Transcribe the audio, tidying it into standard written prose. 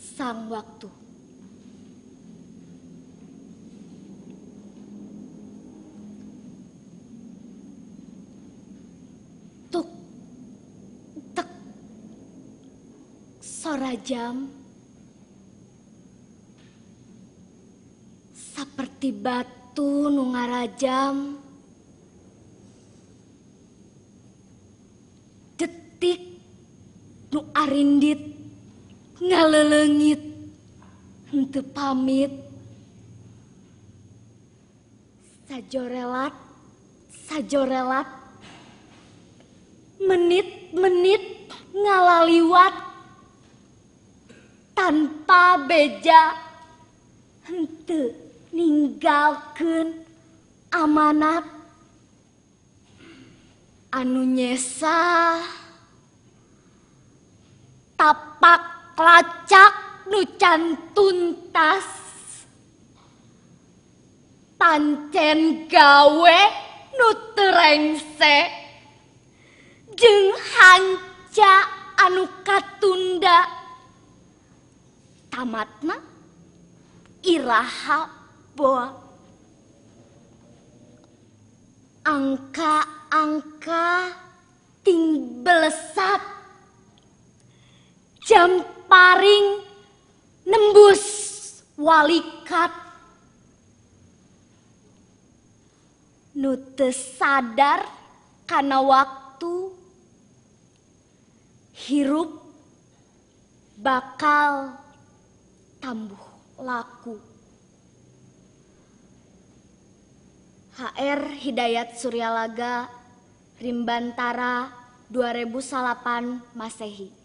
sang waktu. Tuk, tek, sora jam seperti batu nu ngarajam, detik nu arindit ngaleleungit henteu pamit, sajorelat sajorelat menit-menit ngalaliwat tanpa beja henteu ninggalkeun amanat anu nyesa tapak lacak nu can tuntas pancen gawe nu teu rengse jeung hanca anu katunda tamatna iraha boa angka-angka ting belesat jam paring nembus walikat nu teu sadar kana waktu hirup bakal tambuh laku. HR Hidayat Suryalaga, Rimbantara 2008 Masehi.